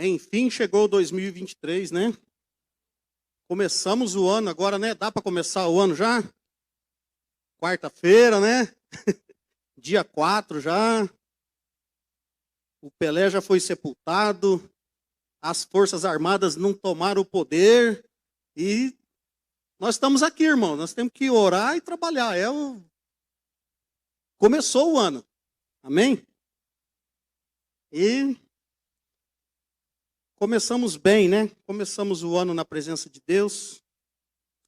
Enfim, chegou 2023, né? Começamos o ano agora, né? Dá para começar o ano já? Quarta-feira, né? Dia 4 já. O Pelé já foi sepultado. As Forças Armadas não tomaram o poder. E nós estamos aqui, irmão. Nós temos que orar e trabalhar. Começou o ano. Amém? E começamos bem, né? Começamos o ano na presença de Deus.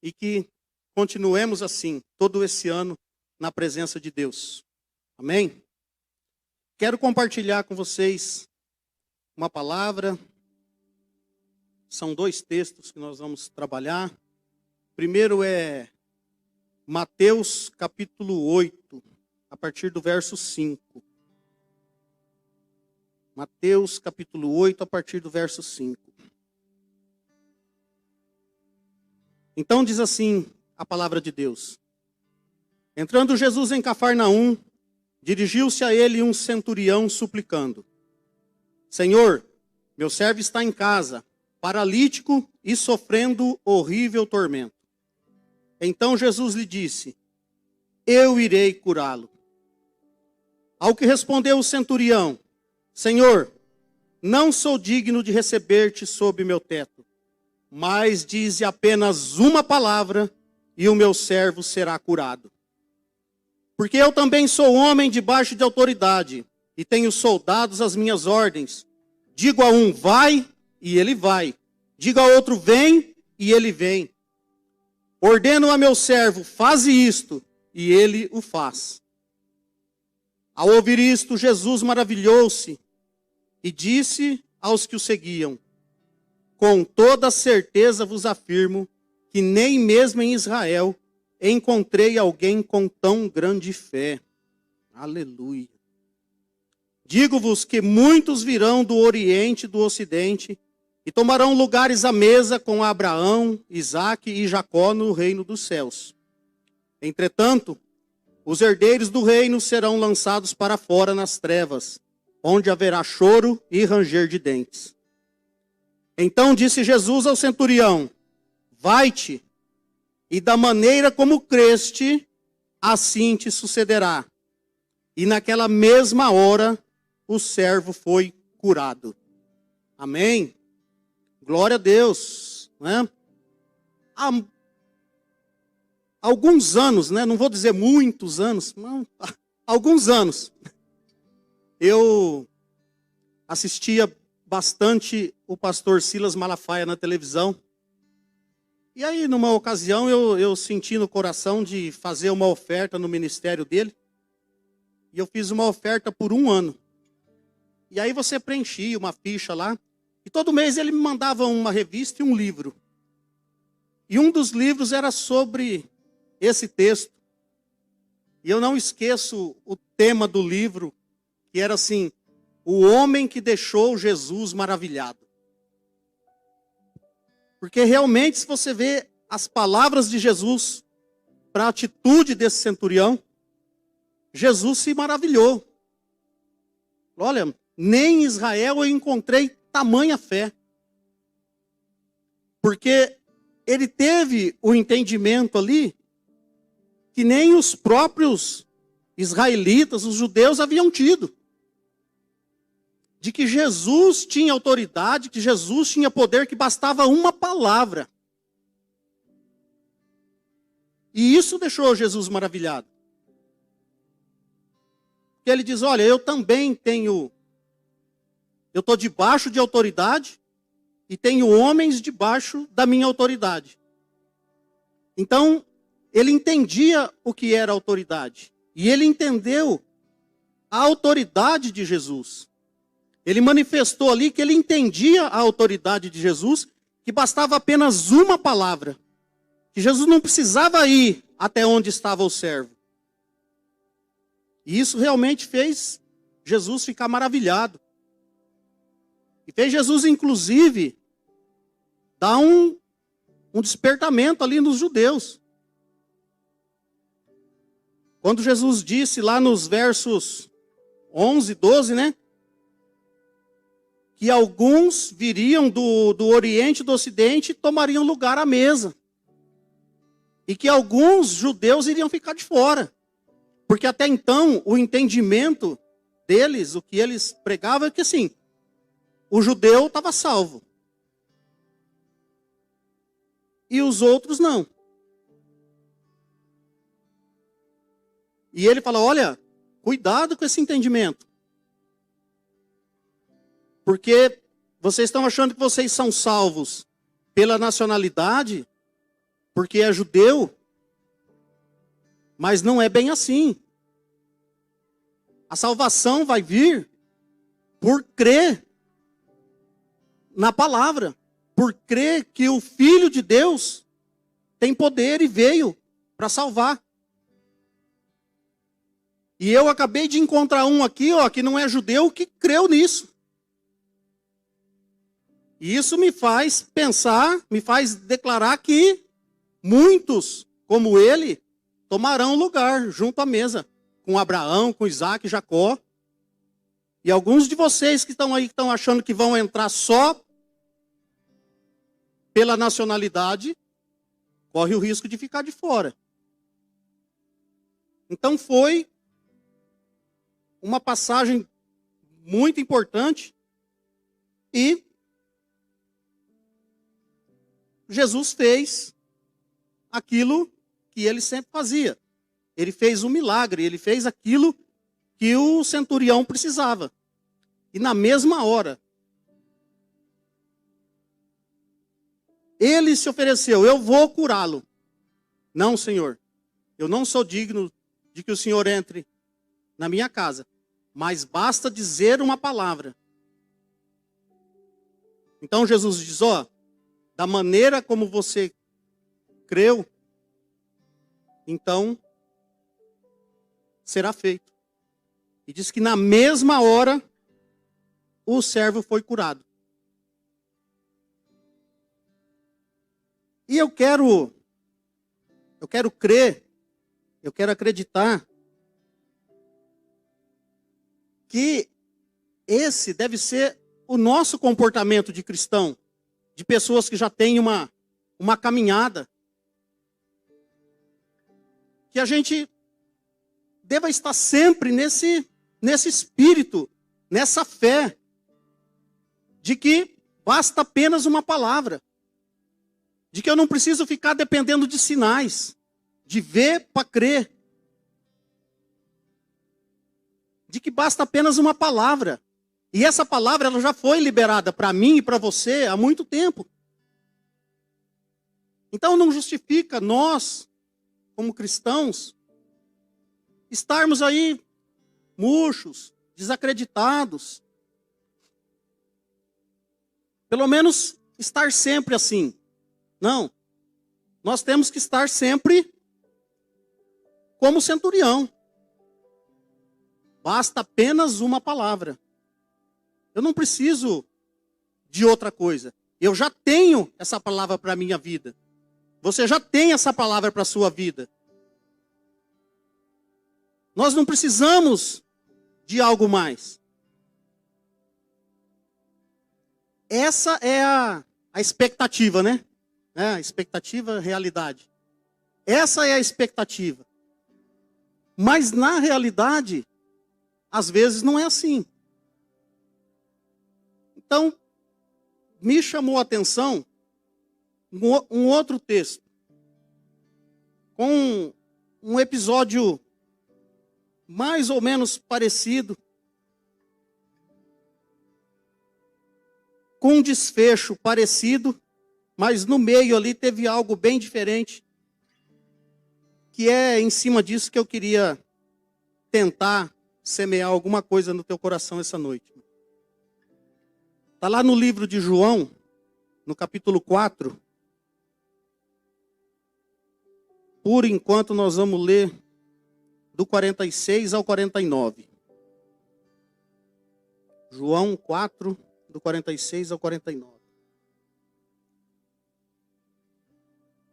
E que continuemos assim, todo esse ano, na presença de Deus. Amém? Quero compartilhar com vocês uma palavra. São 2 textos que nós vamos trabalhar. Primeiro é Mateus capítulo 8, a partir do verso 5. Mateus capítulo 8, a partir do verso 5. Então diz assim a palavra de Deus. Entrando Jesus em Cafarnaum, dirigiu-se a ele um centurião suplicando: Senhor, meu servo está em casa, paralítico e sofrendo horrível tormento. Então Jesus lhe disse: eu irei curá-lo. Ao que respondeu o centurião: Senhor, não sou digno de receber-te sob meu teto, mas dize apenas uma palavra e o meu servo será curado. Porque eu também sou homem debaixo de autoridade e tenho soldados às minhas ordens. Digo a um, vai, e ele vai. Digo a outro, vem, e ele vem. Ordeno a meu servo, faze isto, e ele o faz. Ao ouvir isto, Jesus maravilhou-se e disse aos que o seguiam: com toda certeza vos afirmo que nem mesmo em Israel encontrei alguém com tão grande fé. Aleluia. Digo-vos que muitos virão do Oriente e do Ocidente e tomarão lugares à mesa com Abraão, Isaque e Jacó no reino dos céus. Entretanto, os herdeiros do reino serão lançados para fora nas trevas, onde haverá choro e ranger de dentes. Então disse Jesus ao centurião: vai-te, e da maneira como creste, assim te sucederá. E naquela mesma hora, o servo foi curado. Amém? Glória a Deus. Né? Há alguns anos, né? Não vou dizer muitos anos, não, alguns anos, eu assistia bastante o pastor Silas Malafaia na televisão. E aí, numa ocasião, eu senti no coração de fazer uma oferta no ministério dele. E eu fiz uma oferta por 1 ano. E aí você preenchia uma ficha lá. E todo mês ele me mandava uma revista e um livro. E um dos livros era sobre esse texto. E eu não esqueço o tema do livro, que era assim: o homem que deixou Jesus maravilhado. Porque realmente, se você vê as palavras de Jesus para a atitude desse centurião, Jesus se maravilhou. Olha, nem em Israel eu encontrei tamanha fé. Porque ele teve o entendimento ali que nem os próprios israelitas, os judeus, haviam tido. De que Jesus tinha autoridade, que Jesus tinha poder, que bastava uma palavra. E isso deixou Jesus maravilhado. Porque ele diz: olha, eu também tenho, eu estou debaixo de autoridade e tenho homens debaixo da minha autoridade. Então, ele entendia o que era autoridade. E ele entendeu a autoridade de Jesus. Ele manifestou ali que ele entendia a autoridade de Jesus, que bastava apenas uma palavra. Que Jesus não precisava ir até onde estava o servo. E isso realmente fez Jesus ficar maravilhado. E fez Jesus, inclusive, dar um despertamento ali nos judeus. Quando Jesus disse lá nos versos 11, 12, né? que alguns viriam do Oriente e do Ocidente e tomariam lugar à mesa. E que alguns judeus iriam ficar de fora. Porque até então, o entendimento deles, o que eles pregavam, é que assim, o judeu estava salvo. E os outros não. E ele fala, olha, cuidado com esse entendimento. Porque vocês estão achando que vocês são salvos pela nacionalidade, porque é judeu, mas não é bem assim. A salvação vai vir por crer na palavra, por crer que o Filho de Deus tem poder e veio para salvar. E eu acabei de encontrar um aqui, ó, que não é judeu, que creu nisso. E isso me faz pensar, me faz declarar que muitos, como ele, tomarão lugar junto à mesa, com Abraão, com Isaac, Jacó. E alguns de vocês que estão aí, que estão achando que vão entrar só pela nacionalidade, corre o risco de ficar de fora. Então foi uma passagem muito importante e Jesus fez aquilo que ele sempre fazia. Ele fez um milagre, ele fez aquilo que o centurião precisava. E na mesma hora, ele se ofereceu, eu vou curá-lo. Não, Senhor, eu não sou digno de que o Senhor entre na minha casa, mas basta dizer uma palavra. Então Jesus diz, ó, da maneira como você creu, então será feito. E diz que na mesma hora o servo foi curado. E eu quero crer, eu quero acreditar que esse deve ser o nosso comportamento de cristão, de pessoas que já têm uma caminhada. Que a gente deva estar sempre nesse espírito, nessa fé, de que basta apenas uma palavra. De que eu não preciso ficar dependendo de sinais, de ver para crer. De que basta apenas uma palavra. E essa palavra ela já foi liberada para mim e para você há muito tempo. Então não justifica nós, como cristãos, estarmos aí murchos, desacreditados. Pelo menos estar sempre assim. Não. Nós temos que estar sempre como centurião. Basta apenas uma palavra. Eu não preciso de outra coisa. Eu já tenho essa palavra para a minha vida. Você já tem essa palavra para a sua vida. Nós não precisamos de algo mais. Essa é a expectativa, né? A expectativa, realidade. Essa é a expectativa. Mas na realidade, às vezes não é assim. Então, me chamou a atenção um outro texto, com um episódio mais ou menos parecido, com um desfecho parecido, mas no meio ali teve algo bem diferente, que é em cima disso que eu queria tentar semear alguma coisa no teu coração essa noite. Está lá no livro de João, no capítulo 4. Por enquanto nós vamos ler do 46 ao 49. João 4, do 46 ao 49.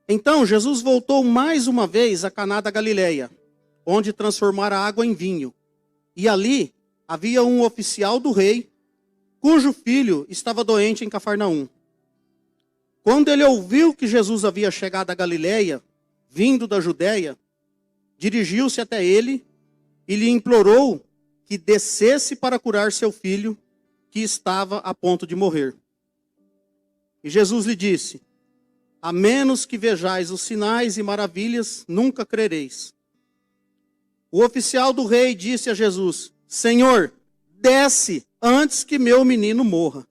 Então Jesus voltou mais uma vez a Caná da Galileia, onde transformara a água em vinho. E ali havia um oficial do rei cujo filho estava doente em Cafarnaum. Quando ele ouviu que Jesus havia chegado a Galiléia, vindo da Judéia, dirigiu-se até ele e lhe implorou que descesse para curar seu filho, que estava a ponto de morrer. E Jesus lhe disse: a menos que vejais os sinais e maravilhas, nunca crereis. O oficial do rei disse a Jesus: Senhor, desce antes que meu menino morra.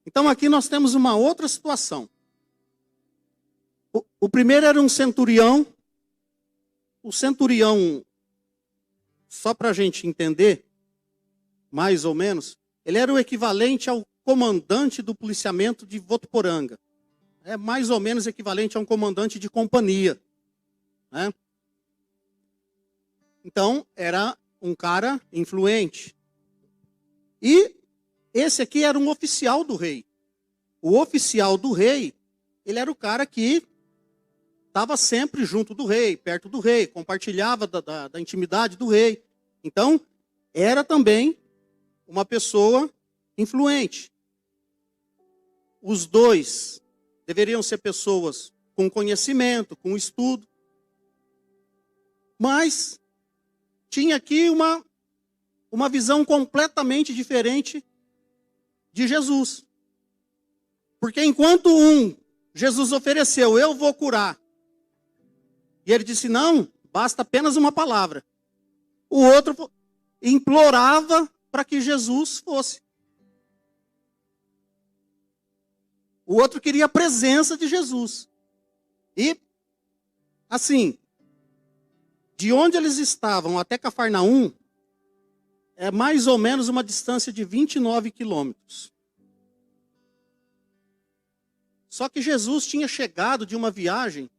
Então aqui nós temos uma outra situação. O primeiro era um centurião. O centurião, só para a gente entender, mais ou menos, ele era o equivalente ao comandante do policiamento de Votuporanga. É mais ou menos equivalente a um comandante de companhia, né? Então, era um cara influente. E esse aqui era um oficial do rei. O oficial do rei, ele era o cara que estava sempre junto do rei, perto do rei, compartilhava da intimidade do rei. Então, era também uma pessoa influente. Os dois deveriam ser pessoas com conhecimento, com estudo. Mas tinha aqui uma visão completamente diferente de Jesus. Porque enquanto Jesus ofereceu, eu vou curar. E ele disse, não, basta apenas uma palavra. O outro implorava para que Jesus fosse. O outro queria a presença de Jesus. E, assim, de onde eles estavam até Cafarnaum, é mais ou menos uma distância de 29 quilômetros. Só que Jesus tinha chegado de uma viagem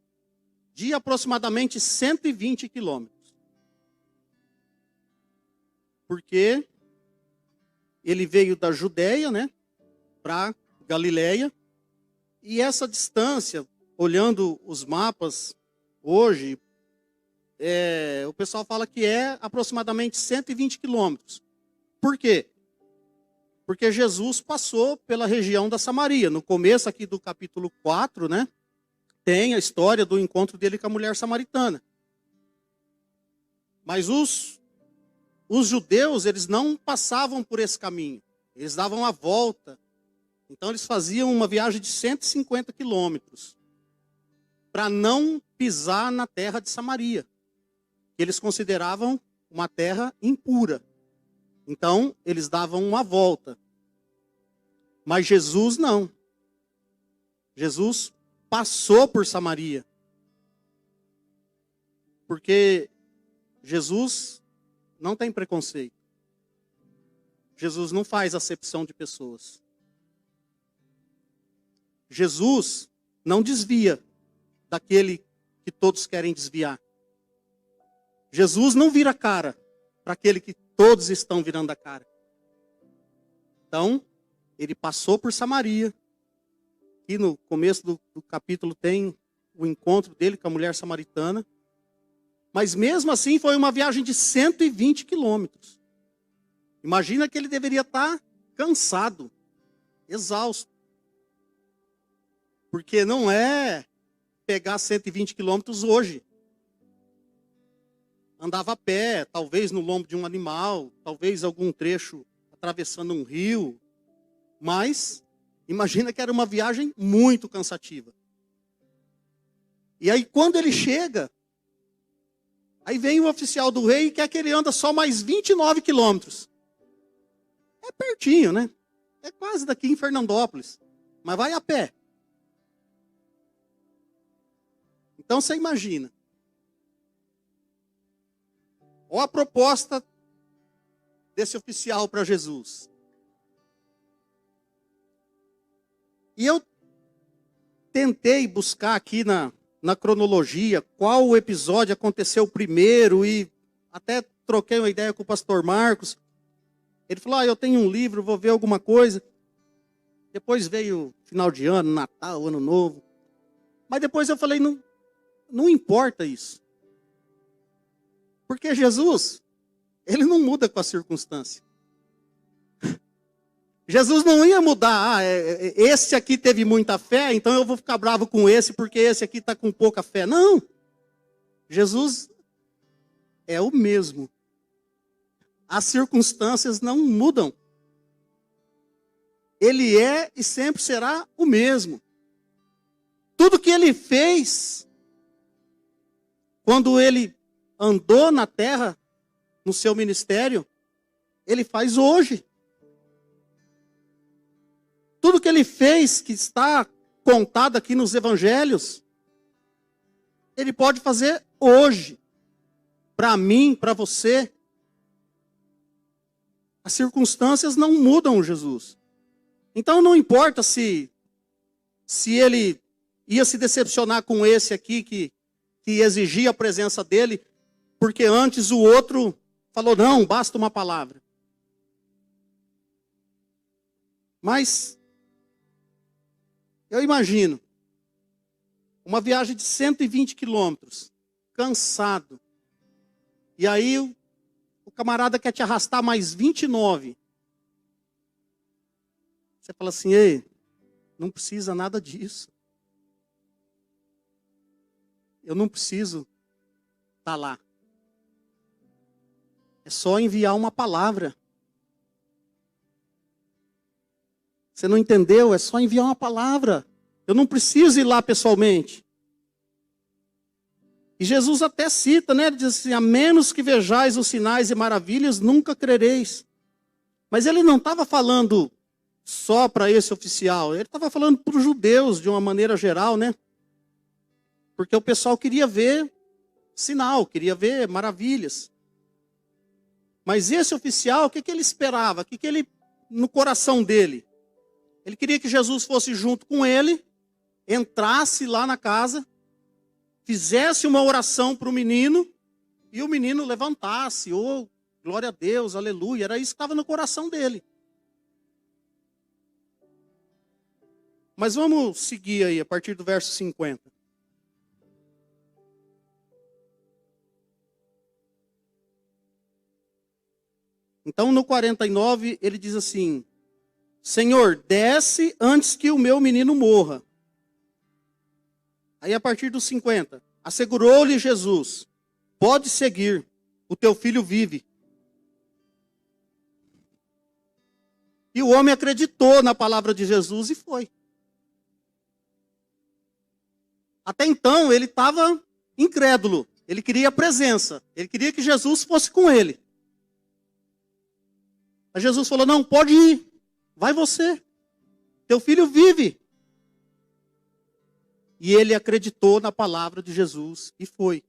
de aproximadamente 120 quilômetros. Porque ele veio da Judéia, né, para Galiléia. E essa distância, olhando os mapas hoje, o pessoal fala que é aproximadamente 120 quilômetros. Por quê? Porque Jesus passou pela região da Samaria. No começo aqui do capítulo 4, né, tem a história do encontro dele com a mulher samaritana. Mas os judeus, eles não passavam por esse caminho. Eles davam a volta. Então eles faziam uma viagem de 150 quilômetros para não pisar na terra de Samaria, que eles consideravam uma terra impura. Então eles davam uma volta. Mas Jesus não. Jesus passou por Samaria. Porque Jesus não tem preconceito. Jesus não faz acepção de pessoas. Jesus não desvia daquele que todos querem desviar. Jesus não vira a cara para aquele que todos estão virando a cara. Então, ele passou por Samaria. E no começo do capítulo tem o encontro dele com a mulher samaritana. Mas mesmo assim foi uma viagem de 120 quilômetros. Imagina que ele deveria estar cansado, exausto. Porque não é pegar 120 quilômetros hoje. Andava a pé, talvez no lombo de um animal, talvez algum trecho atravessando um rio. Mas imagina que era uma viagem muito cansativa. E aí quando ele chega, aí vem o oficial do rei e quer que ele anda só mais 29 quilômetros. É pertinho, né? É quase daqui em Fernandópolis. Mas vai a pé. Então você imagina. Olha a proposta desse oficial para Jesus. E eu tentei buscar aqui na cronologia qual o episódio aconteceu primeiro e até troquei uma ideia com o pastor Marcos. Ele falou, eu tenho um livro, vou ver alguma coisa. Depois veio final de ano, Natal, Ano Novo. Mas depois eu falei, não importa isso. Porque Jesus, ele não muda com a circunstância. Jesus não ia mudar, esse aqui teve muita fé, então eu vou ficar bravo com esse, porque esse aqui está com pouca fé. Não, Jesus é o mesmo. As circunstâncias não mudam. Ele é e sempre será o mesmo. Tudo que ele fez, quando ele andou na terra, no seu ministério, ele faz hoje. Tudo que ele fez, que está contado aqui nos evangelhos, ele pode fazer hoje. Para mim, para você. As circunstâncias não mudam Jesus. Então não importa se ele ia se decepcionar com esse aqui que exigia a presença dele, porque antes o outro falou, não, basta uma palavra. Mas eu imagino uma viagem de 120 quilômetros, cansado. E aí o camarada quer te arrastar mais 29. Você fala assim, ei, não precisa nada disso. Eu não preciso estar lá. É só enviar uma palavra. Você não entendeu? É só enviar uma palavra. Eu não preciso ir lá pessoalmente. E Jesus até cita, né? Ele diz assim, a menos que vejais os sinais e maravilhas, nunca crereis. Mas ele não estava falando só para esse oficial. Ele estava falando para os judeus de uma maneira geral, né? Porque o pessoal queria ver sinal, queria ver maravilhas. Mas esse oficial, o que ele esperava? O que ele, no coração dele? Ele queria que Jesus fosse junto com ele, entrasse lá na casa, fizesse uma oração para o menino, e o menino levantasse, oh, glória a Deus, aleluia. Era isso que estava no coração dele. Mas vamos seguir aí, a partir do verso 50. Então, no 49, ele diz assim, Senhor, desce antes que o meu menino morra. Aí, a partir dos 50, assegurou-lhe Jesus, pode seguir, o teu filho vive. E o homem acreditou na palavra de Jesus e foi. Até então, ele estava incrédulo. Ele queria a presença. Ele queria que Jesus fosse com ele. Mas Jesus falou, não, pode ir. Vai você. Teu filho vive. E ele acreditou na palavra de Jesus e foi.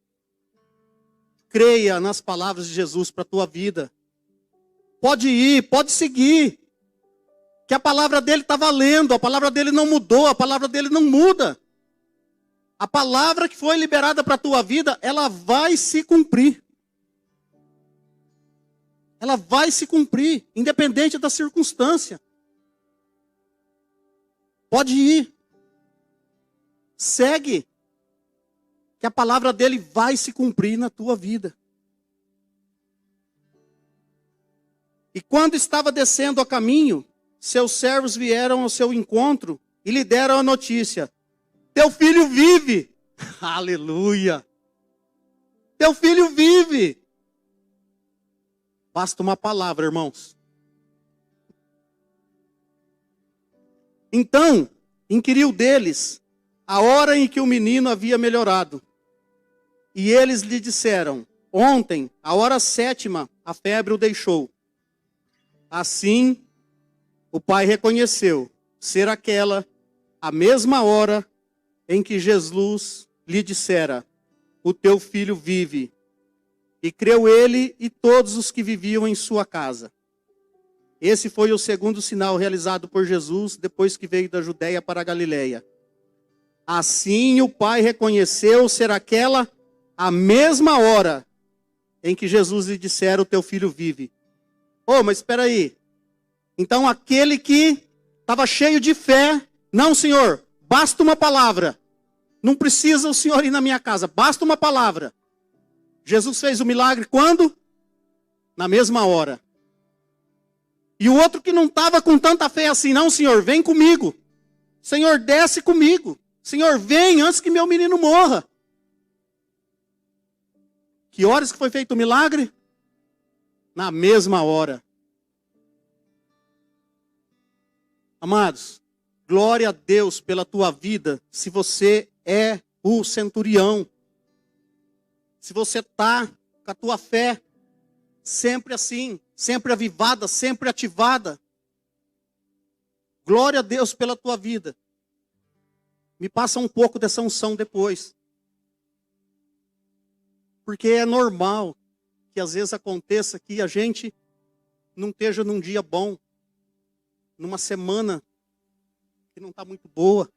Creia nas palavras de Jesus para a tua vida. Pode ir, pode seguir. Que a palavra dele está valendo. A palavra dele não mudou. A palavra dele não muda. A palavra que foi liberada para a tua vida, ela vai se cumprir. Ela vai se cumprir, independente da circunstância. Pode ir. Segue. Que a palavra dele vai se cumprir na tua vida. E quando estava descendo a caminho, seus servos vieram ao seu encontro e lhe deram a notícia. Teu filho vive. Aleluia. Teu filho vive. Basta uma palavra, irmãos. Então, inquiriu deles a hora em que o menino havia melhorado. E eles lhe disseram, ontem, a hora 7ª, a febre o deixou. Assim, o pai reconheceu ser aquela a mesma hora em que Jesus lhe dissera, o teu filho vive. E creu ele e todos os que viviam em sua casa. Esse foi o segundo sinal realizado por Jesus depois que veio da Judéia para a Galileia. Assim o pai reconheceu ser aquela a mesma hora em que Jesus lhe dissera, o teu filho vive. Oh, mas espera aí. Então aquele que estava cheio de fé, não, Senhor, basta uma palavra. Não precisa o Senhor ir na minha casa, basta uma palavra. Jesus fez o milagre quando? Na mesma hora. E o outro que não estava com tanta fé assim, não, Senhor, vem comigo. Senhor, desce comigo. Senhor, vem antes que meu menino morra. Que horas que foi feito o milagre? Na mesma hora. Amados, glória a Deus pela tua vida, se você é o centurião. Se você está com a tua fé sempre assim, sempre avivada, sempre ativada. Glória a Deus pela tua vida. Me passa um pouco dessa unção depois. Porque é normal que às vezes aconteça que a gente não esteja num dia bom, numa semana que não está muito boa.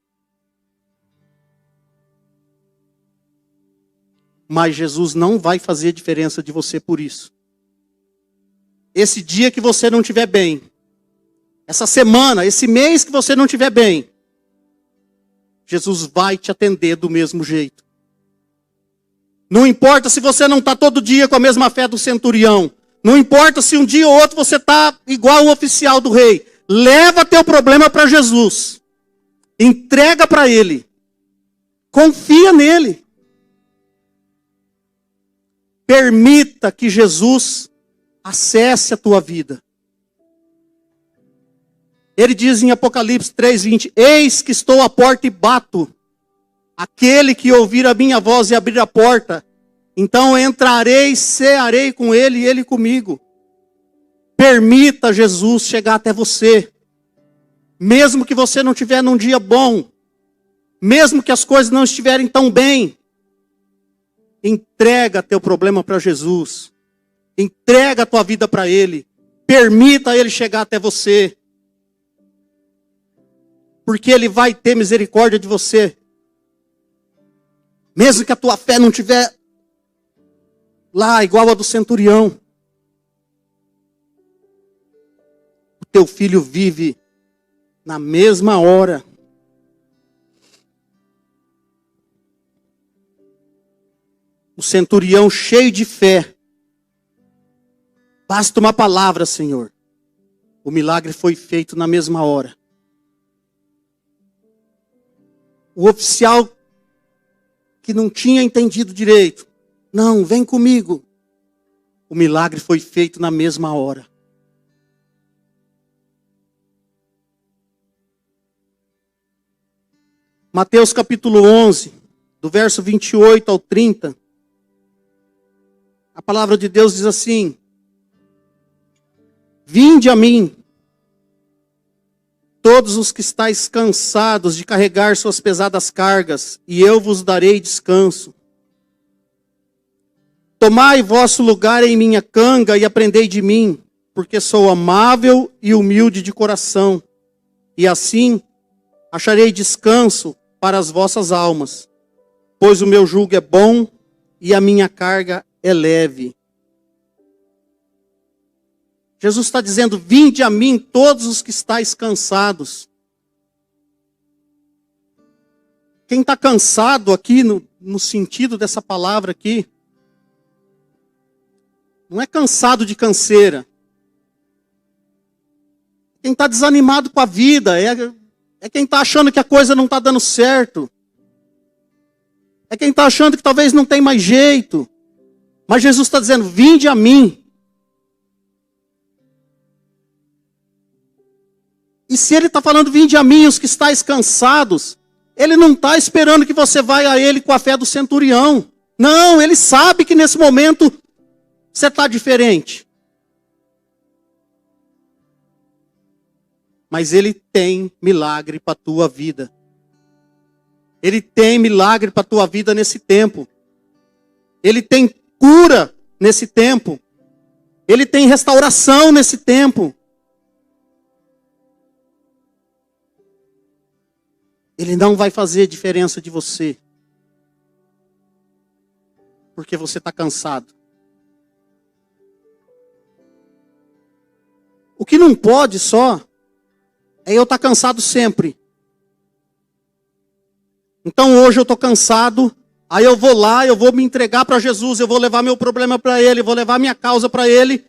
Mas Jesus não vai fazer diferença de você por isso. Esse dia que você não estiver bem, essa semana, esse mês que você não estiver bem, Jesus vai te atender do mesmo jeito. Não importa se você não está todo dia com a mesma fé do centurião. Não importa se um dia ou outro você está igual o oficial do rei. Leva teu problema para Jesus. Entrega para Ele. Confia nele. Permita que Jesus acesse a tua vida. Ele diz em Apocalipse 3:20, eis que estou à porta e bato. Aquele que ouvir a minha voz e abrir a porta, então entrarei, cearei com ele e ele comigo. Permita Jesus chegar até você. Mesmo que você não estiver num dia bom, mesmo que as coisas não estiverem tão bem, entrega teu problema para Jesus. Entrega a tua vida para Ele. Permita Ele chegar até você. Porque Ele vai ter misericórdia de você. Mesmo que a tua fé não estiver lá igual a do centurião. O teu filho vive na mesma hora. O centurião cheio de fé. Basta uma palavra, Senhor. O milagre foi feito na mesma hora. O oficial que não tinha entendido direito. Não, vem comigo. O milagre foi feito na mesma hora. Mateus capítulo 11, do verso 28 ao 30. A palavra de Deus diz assim: vinde a mim, todos os que estáis cansados de carregar suas pesadas cargas, e eu vos darei descanso. Tomai vosso lugar em minha canga e aprendei de mim, porque sou amável e humilde de coração, e assim acharei descanso para as vossas almas, pois o meu jugo é bom e a minha carga é leve. Jesus está dizendo, vinde a mim todos os que estáis cansados. Quem está cansado aqui, no sentido dessa palavra aqui, não é cansado de canseira. Quem está desanimado com a vida, é quem está achando que a coisa não está dando certo. É quem está achando que talvez não tem mais jeito. Mas Jesus está dizendo, vinde a mim. E se Ele está falando, vinde a mim, os que estáis cansados, Ele não está esperando que você vá a Ele com a fé do centurião. Não, Ele sabe que nesse momento você está diferente. Mas Ele tem milagre para a tua vida. Ele tem milagre para a tua vida nesse tempo. Ele tem cura nesse tempo. Ele tem restauração nesse tempo. Ele não vai fazer diferença de você. Porque você está cansado. O que não pode só é eu estar cansado sempre. Então hoje eu estou cansado, aí eu vou lá, eu vou me entregar para Jesus, eu vou levar meu problema para Ele, eu vou levar minha causa para Ele,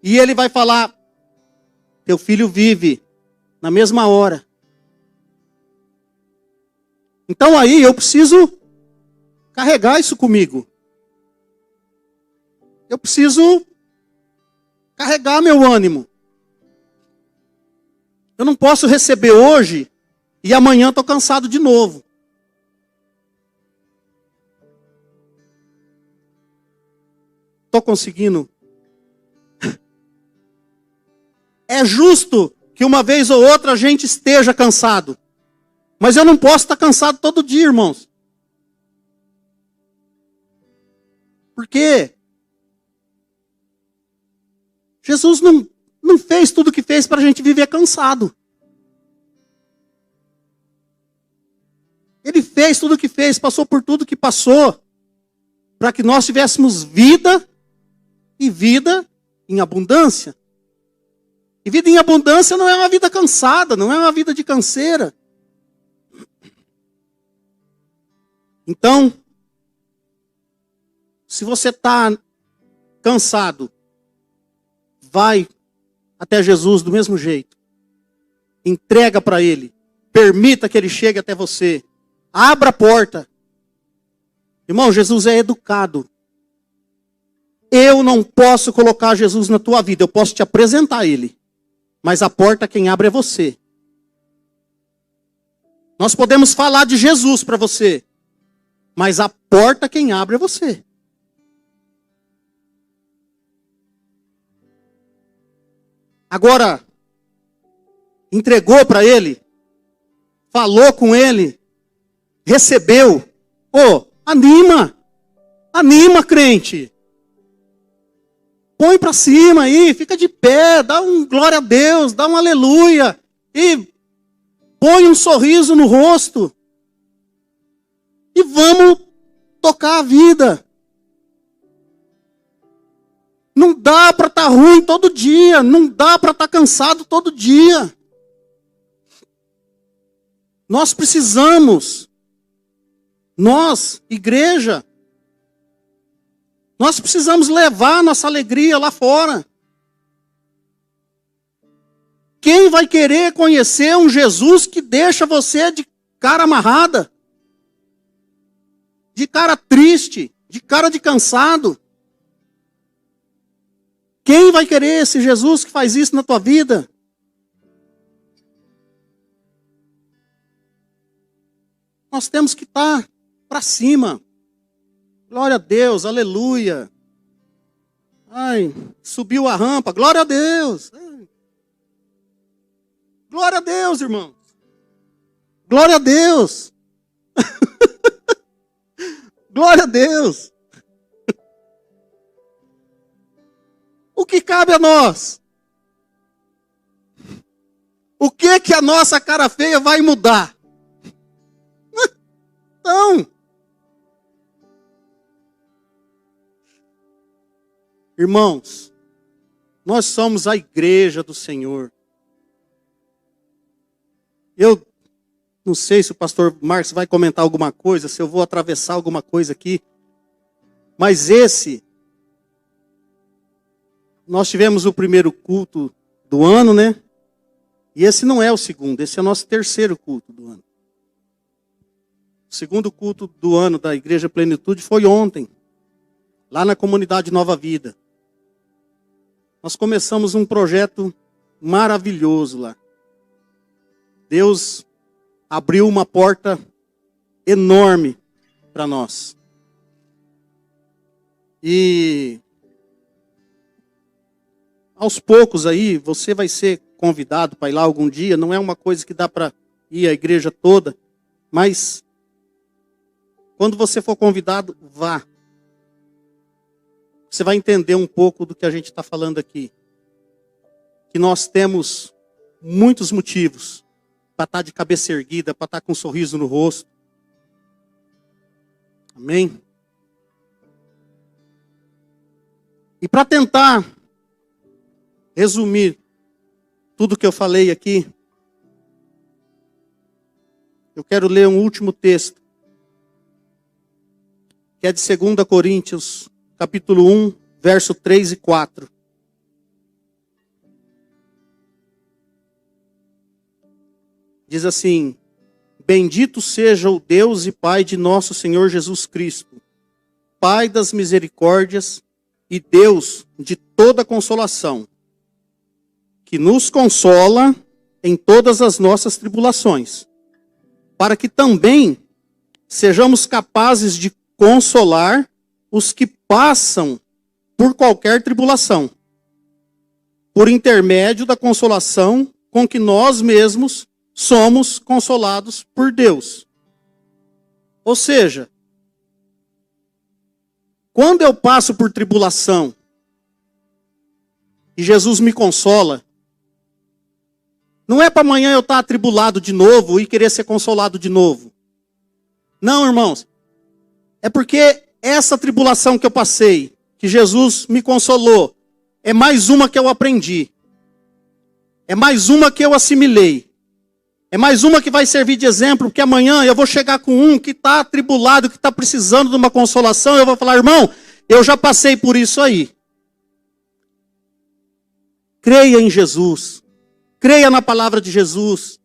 e Ele vai falar, Teu filho vive na mesma hora. Então aí eu preciso carregar isso comigo. Eu preciso carregar meu ânimo. Eu não posso receber hoje e amanhã estou cansado de novo. Estou conseguindo. É justo que uma vez ou outra a gente esteja cansado. Mas eu não posso estar cansado todo dia, irmãos. Por quê? Jesus não fez tudo o que fez para a gente viver cansado. Ele fez tudo o que fez, passou por tudo que passou, para que nós tivéssemos vida e vida em abundância. E vida em abundância não é uma vida cansada, não é uma vida de canseira. Então, se você está cansado, vai até Jesus do mesmo jeito. Entrega para Ele. Permita que Ele chegue até você. Abra a porta. Irmão, Jesus é educado. Eu não posso colocar Jesus na tua vida. Eu posso te apresentar Ele. Mas a porta quem abre é você. Nós podemos falar de Jesus para você. Mas a porta quem abre é você. Agora, entregou para Ele, falou com Ele, recebeu. Anima, crente. Põe para cima aí, fica de pé, dá um glória a Deus, dá um aleluia. E põe um sorriso no rosto. E vamos tocar a vida. Não dá para estar ruim todo dia. Não dá para estar cansado todo dia. Nós precisamos. Nós, igreja. Nós precisamos levar nossa alegria lá fora. Quem vai querer conhecer um Jesus que deixa você de cara amarrada? De cara triste? De cara de cansado? Quem vai querer esse Jesus que faz isso na tua vida? Nós temos que estar para cima. Glória a Deus, aleluia. Ai, subiu a rampa, glória a Deus. Glória a Deus, irmãos. Glória a Deus. Glória a Deus. O que cabe a nós? O que a nossa cara feia vai mudar? Então, irmãos, nós somos a igreja do Senhor. Eu não sei se o pastor Marcos vai comentar alguma coisa, se eu vou atravessar alguma coisa aqui, mas nós tivemos o primeiro culto do ano, né? E esse não é o segundo, esse é o nosso terceiro culto do ano. O segundo culto do ano da Igreja Plenitude foi ontem, lá na comunidade Nova Vida. Nós começamos um projeto maravilhoso lá. Deus abriu uma porta enorme para nós. E aos poucos aí, você vai ser convidado para ir lá algum dia. Não é uma coisa que dá para ir à igreja toda, mas quando você for convidado, vá. Você vai entender um pouco do que a gente está falando aqui. Que nós temos muitos motivos para estar de cabeça erguida, para estar com um sorriso no rosto. Amém? E para tentar resumir tudo que eu falei aqui, eu quero ler um último texto, que é de 2 Coríntios, capítulo 1, verso 3 e 4. diz assim: bendito seja o Deus e Pai de nosso Senhor Jesus Cristo, Pai das misericórdias e Deus de toda consolação, que nos consola em todas as nossas tribulações, para que também sejamos capazes de consolar os que passam por qualquer tribulação, por intermédio da consolação com que nós mesmos somos consolados por Deus. Ou seja, quando eu passo por tribulação e Jesus me consola, não é para amanhã eu estar atribulado de novo e querer ser consolado de novo. Não, irmãos. É porque essa tribulação que eu passei, que Jesus me consolou, é mais uma que eu aprendi. É mais uma que eu assimilei. É mais uma que vai servir de exemplo, porque amanhã eu vou chegar com um que está atribulado, que está precisando de uma consolação, eu vou falar: irmão, eu já passei por isso aí. Creia em Jesus. Creia na palavra de Jesus,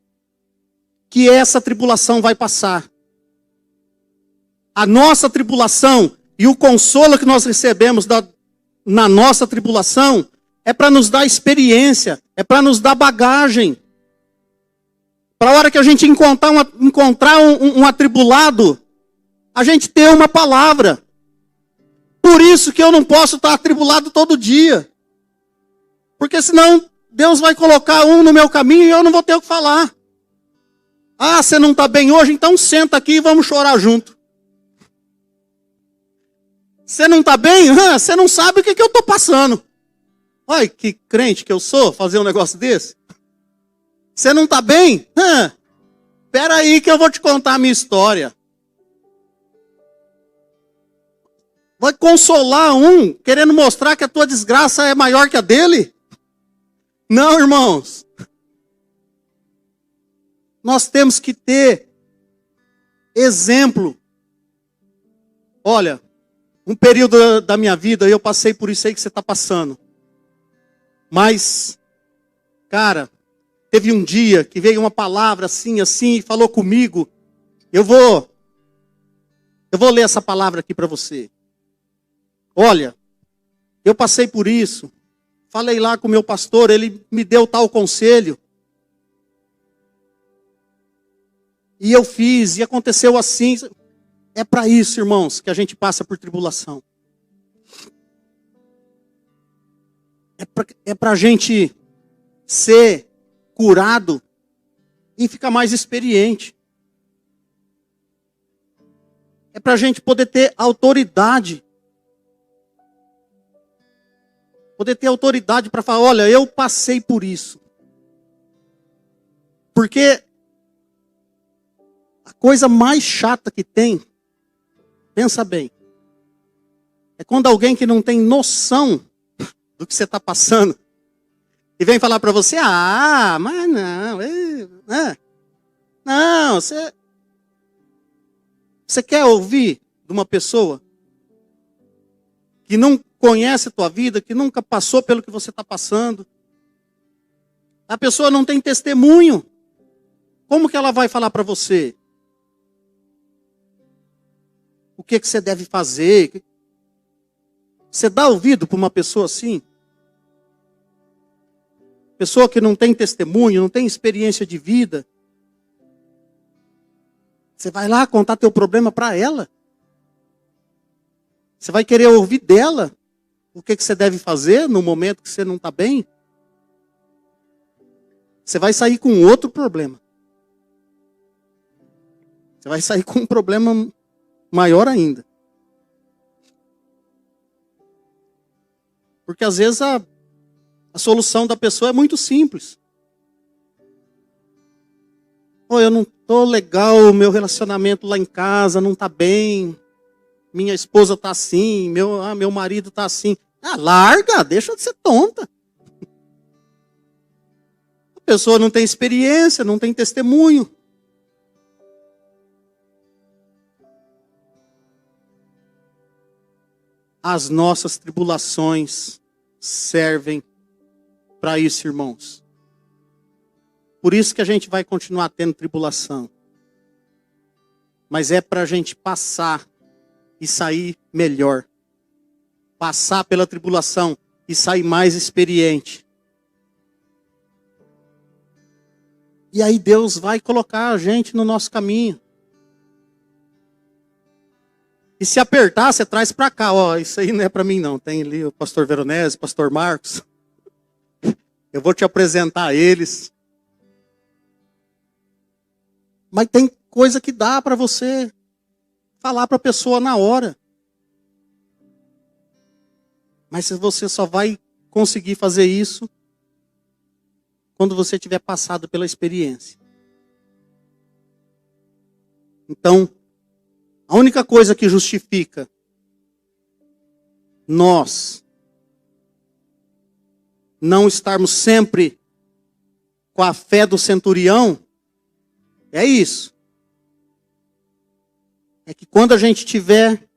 que essa tribulação vai passar. A nossa tribulação e o consolo que nós recebemos na nossa tribulação é para nos dar experiência, é para nos dar bagagem. Para a hora que a gente encontrar um atribulado, a gente ter uma palavra. Por isso que eu não posso estar atribulado todo dia. Porque senão Deus vai colocar um no meu caminho e eu não vou ter o que falar. Ah, você não está bem hoje? Então senta aqui e vamos chorar junto. Você não está bem? Você não sabe o que eu estou passando. Olha que crente que eu sou, fazer um negócio desse. Você não está bem? Espera aí que eu vou te contar a minha história. Vai consolar um, querendo mostrar que a tua desgraça é maior que a dele? Não, irmãos. Nós temos que ter exemplo. Olha, um período da minha vida eu passei por isso aí que você está passando. Mas, cara, teve um dia que veio uma palavra assim, e falou comigo. Eu vou ler essa palavra aqui para você. Olha, eu passei por isso. Falei lá com o meu pastor, ele me deu tal conselho. E eu fiz, e aconteceu assim. É para isso, irmãos, que a gente passa por tribulação. É para a gente ser curado e ficar mais experiente. É para a gente poder ter autoridade. Poder ter autoridade para falar: olha, eu passei por isso. Porque a coisa mais chata que tem, pensa bem, é quando alguém que não tem noção do que você está passando e vem falar para você: ah, mas não, não, você quer ouvir de uma pessoa que não conhece a tua vida, que nunca passou pelo que você está passando? A pessoa não tem testemunho. Como que ela vai falar para você o que você deve fazer? Você dá ouvido para uma pessoa assim? Pessoa que não tem testemunho, não tem experiência de vida. Você vai lá contar teu problema para ela? Você vai querer ouvir dela o que você deve fazer no momento que você não está bem? Você vai sair com outro problema. Você vai sair com um problema maior ainda. Porque às vezes a solução da pessoa é muito simples. Eu não estou legal, meu relacionamento lá em casa não está bem. Minha esposa está assim, meu marido está assim. Larga, deixa de ser tonta. A pessoa não tem experiência, não tem testemunho. As nossas tribulações servem para isso, irmãos. Por isso que a gente vai continuar tendo tribulação. Mas é para a gente passar e sair melhor. Passar pela tribulação e sair mais experiente. E aí Deus vai colocar a gente no nosso caminho. E se apertar, você traz para cá. Ó, isso aí não é para mim não. Tem ali o pastor Veronese, o pastor Marcos. Eu vou te apresentar a eles. Mas tem coisa que dá para você falar para a pessoa na hora. Mas você só vai conseguir fazer isso quando você tiver passado pela experiência. Então, a única coisa que justifica nós não estarmos sempre com a fé do centurião é isso. É que quando a gente tiver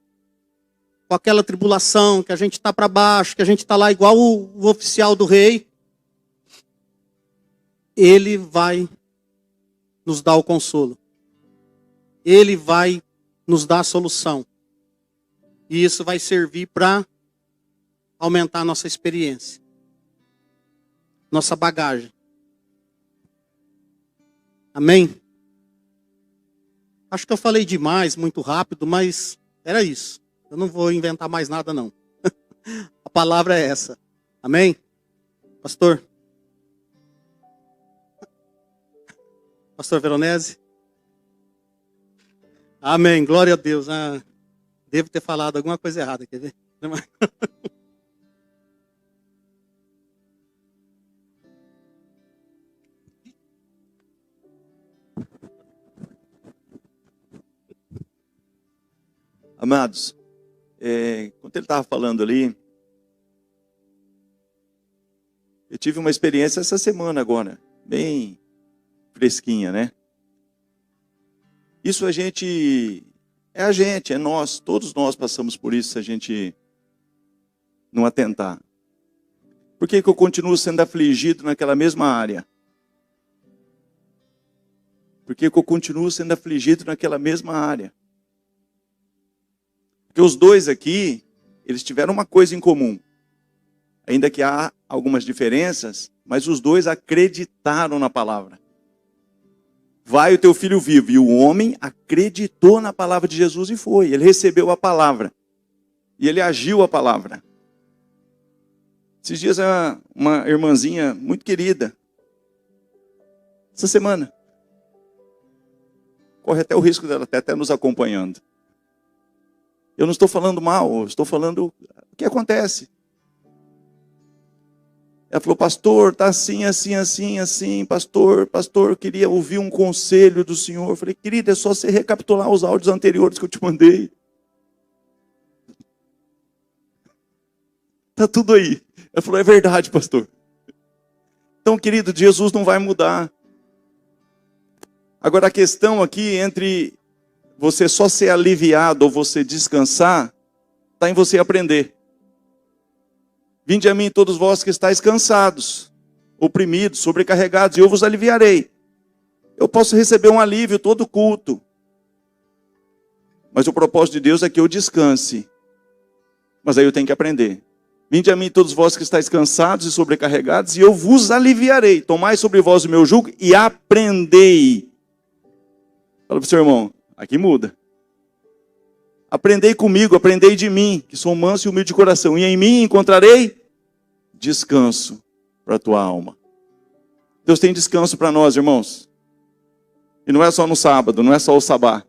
com aquela tribulação, que a gente está para baixo, que a gente está lá igual o oficial do rei, ele vai nos dar o consolo. Ele vai nos dar a solução. E isso vai servir para aumentar a nossa experiência. Nossa bagagem. Amém? Acho que eu falei demais, muito rápido, mas era isso. Eu não vou inventar mais nada, não. A palavra é essa. Amém? Pastor? Pastor Veronese? Amém, glória a Deus. Devo ter falado alguma coisa errada, quer ver? Amados, quando ele estava falando ali, eu tive uma experiência essa semana agora, bem fresquinha, né? Isso é nós, todos nós passamos por isso se a gente não atentar. Por que eu continuo sendo afligido naquela mesma área? Por que eu continuo sendo afligido naquela mesma área? Porque os dois aqui, eles tiveram uma coisa em comum. Ainda que há algumas diferenças, mas os dois acreditaram na palavra. Vai o teu filho vivo. E o homem acreditou na palavra de Jesus e foi. Ele recebeu a palavra. E ele agiu a palavra. Esses dias uma irmãzinha muito querida. Essa semana. Corre até o risco dela até nos acompanhando. Eu não estou falando mal, eu estou falando o que acontece. Ela falou, pastor, está assim, pastor, eu queria ouvir um conselho do senhor. Eu falei, querida, é só você recapitular os áudios anteriores que eu te mandei. Está tudo aí. Ela falou, é verdade, pastor. Então, querido, Jesus não vai mudar. Agora, a questão aqui entre você só ser aliviado ou você descansar, está em você aprender. Vinde a mim todos vós que estáis cansados, oprimidos, sobrecarregados, e eu vos aliviarei. Eu posso receber um alívio todo culto. Mas o propósito de Deus é que eu descanse. Mas aí eu tenho que aprender. Vinde a mim todos vós que estáis cansados e sobrecarregados, e eu vos aliviarei. Tomai sobre vós o meu jugo e aprendei. Fala para o seu irmão, aqui muda. Aprendei comigo, aprendei de mim, que sou manso e humilde de coração, e em mim encontrarei descanso para a tua alma. Deus tem descanso para nós, irmãos. E não é só no sábado, não é só o sabá.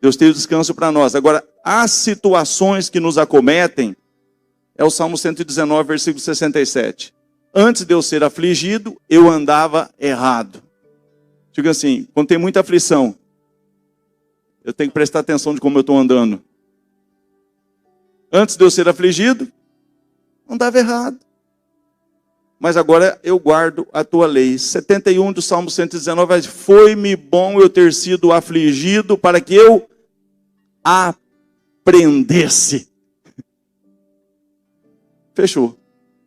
Deus tem descanso para nós. Agora, as situações que nos acometem, é o Salmo 119, versículo 67. Antes de eu ser afligido, eu andava errado. Diga assim, quando tem muita aflição, eu tenho que prestar atenção de como eu estou andando. Antes de eu ser afligido, andava errado. Mas agora eu guardo a tua lei. 71 do Salmo 119, foi-me bom eu ter sido afligido para que eu aprendesse. Fechou.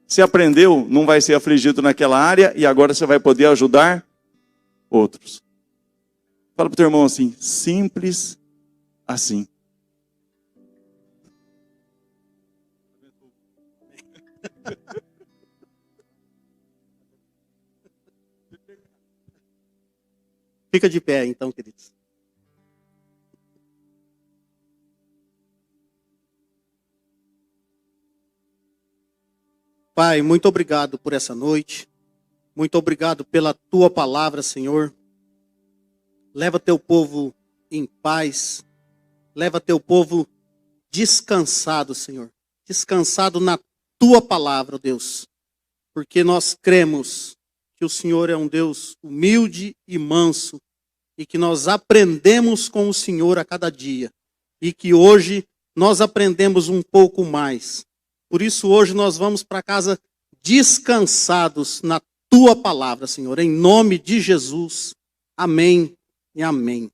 Se aprendeu, não vai ser afligido naquela área e agora você vai poder ajudar outros. Fala para o teu irmão assim, simples assim. Fica de pé, então, queridos. Pai, muito obrigado por essa noite. Muito obrigado pela tua palavra, Senhor. Leva teu povo em paz. Leva teu povo descansado, Senhor. Descansado na tua palavra, ó Deus. Porque nós cremos que o Senhor é um Deus humilde e manso. E que nós aprendemos com o Senhor a cada dia. E que hoje nós aprendemos um pouco mais. Por isso hoje nós vamos para casa descansados na tua palavra, Senhor. Em nome de Jesus. Amém e amém.